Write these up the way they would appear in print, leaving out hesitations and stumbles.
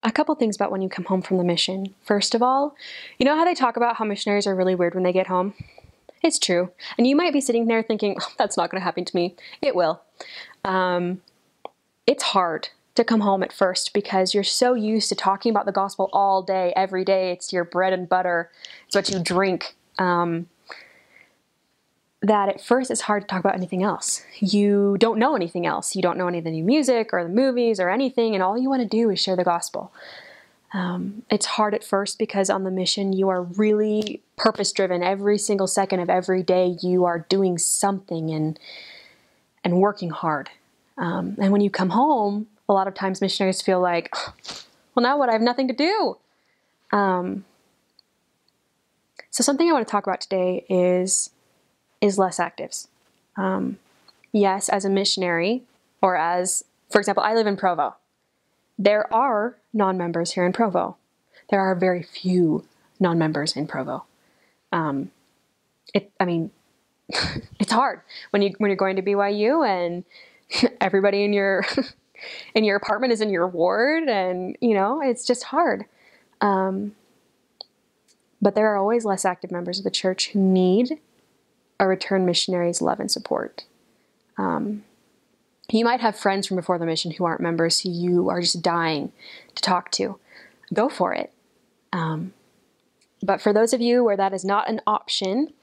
A couple things about when you come home from the mission. First of all, you know how they talk about how missionaries are really weird when they get home? It's true. And you might be sitting there thinking, oh, that's not going to happen to me. It will. It's hard to come home at first because you're so used to talking about the gospel all day, every day. It's your bread and butter. It's what you drink. That at first it's hard to talk about anything else. You don't know anything else. You don't know any of the new music or the movies or anything, and all you want to do is share the gospel. It's hard at first because on the mission you are really purpose-driven. Every single second of every day you are doing something and working hard. And when you come home, a lot of times missionaries feel like, well, now what? I have nothing to do. So something I want to talk about today is less actives. Yes, as a missionary, or as, for example, I live in Provo. There are non-members here in Provo. There are very few non-members in Provo. It's hard when you're going to BYU and everybody in your in your apartment is in your ward, and it's just hard. But there are always less active members of the church who need a returned missionary's love and support. You might have friends from before the mission who aren't members who you are just dying to talk to. Go for it. But for those of you where that is not an option,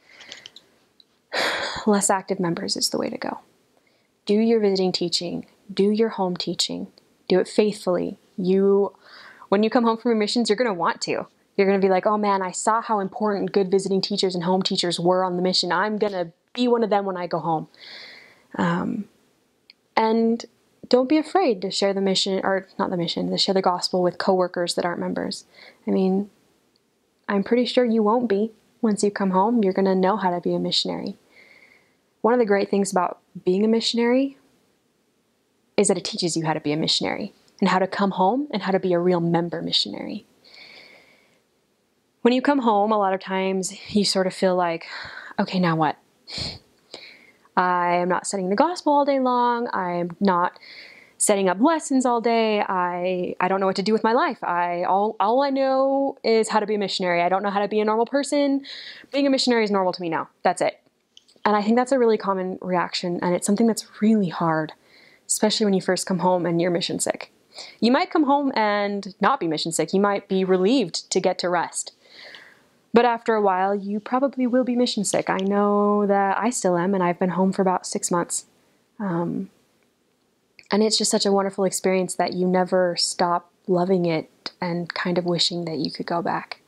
less active members is the way to go. Do your visiting teaching. Do your home teaching. Do it faithfully. When you come home from your missions, you're going to want to. You're going to be like, oh man, I saw how important good visiting teachers and home teachers were on the mission. I'm going to be one of them when I go home. And don't be afraid to share the mission, or not the mission, to share the gospel with coworkers that aren't members. I mean, I'm pretty sure you won't be. Once you come home, you're going to know how to be a missionary. One of the great things about being a missionary is that it teaches you how to be a missionary and how to come home and how to be a real member missionary. When you come home, a lot of times you sort of feel like, okay, now what? I am not studying the gospel all day long. I'm not setting up lessons all day. I don't know what to do with my life. All I know is how to be a missionary. I don't know how to be a normal person. Being a missionary is normal to me now. That's it. And I think that's a really common reaction, and it's something that's really hard, especially when you first come home and you're mission sick. You might come home and not be mission sick. You might be relieved to get to rest. But after a while, you probably will be mission sick. I know that I still am, and I've been home for about 6 months. And it's just such a wonderful experience that you never stop loving it and kind of wishing that you could go back.